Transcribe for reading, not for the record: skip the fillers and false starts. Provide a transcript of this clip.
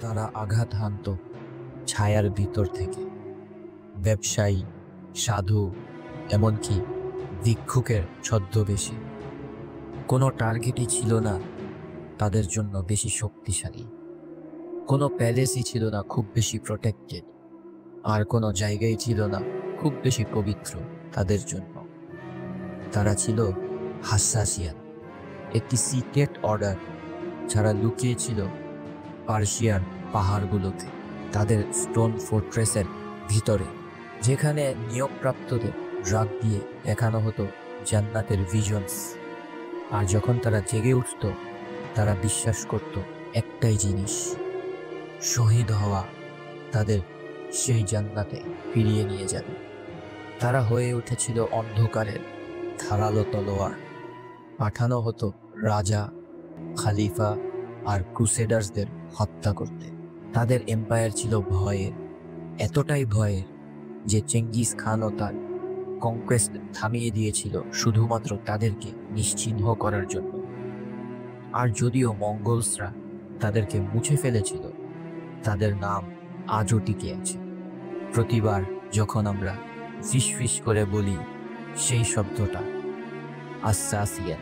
তারা আঘাত হানত ছায়ার ভিতর থেকে। ব্যবসায়ী, সাধু, এমনকি ভিক্ষুকের ছদ্মবেশে। কোনো টার্গেটই ছিল না তাদের জন্য বেশি শক্তিশালী, কোনো প্যালেসই ছিল না খুব বেশি প্রোটেক্টেড, আর কোনো জায়গায় ছিল না খুব বেশি পবিত্র তাদের জন্য। তারা ছিল হাসাসিয়ান, একটি সিক্রেট অর্ডার যারা লুকিয়েছিল পার্সিয়ান পাহাড়গুলোতে, তাদের স্টোন ফোর্ট্রেসের ভিতরে, যেখানে নিয়োগপ্রাপ্তদের ড্রাগ দিয়ে দেখানো হতো জান্নাতের ভিশনস। আর যখন তারা জেগে উঠত, তারা বিশ্বাস করত একটাই জিনিস, শহীদ হওয়া তাদের সেই জান্নাতে ফিরিয়ে নিয়ে যাবে। তারা হয়ে উঠেছিল অন্ধকারের ধারালো তলোয়ার। পাঠানো হতো রাজা, খালিফা আর ক্রুসেডার্সদের হত্যা করতে। তাদের এম্পায়ার ছিল ভয়ের, এতটাই ভয়ের যে চেঙ্গিস খানও তার কনকোয়েস্ট থামিয়ে দিয়েছিল শুধুমাত্র তাদেরকে নিশ্চিহ্ন করার জন্য। আর যদিও মঙ্গোলসরা তাদেরকে মুছে ফেলেছিল, তাদের নাম আজও টিকে আছে। প্রতিবার যখন আমরা ফিস ফিস করে বলি সেই শব্দটা, আসাসিয়ান।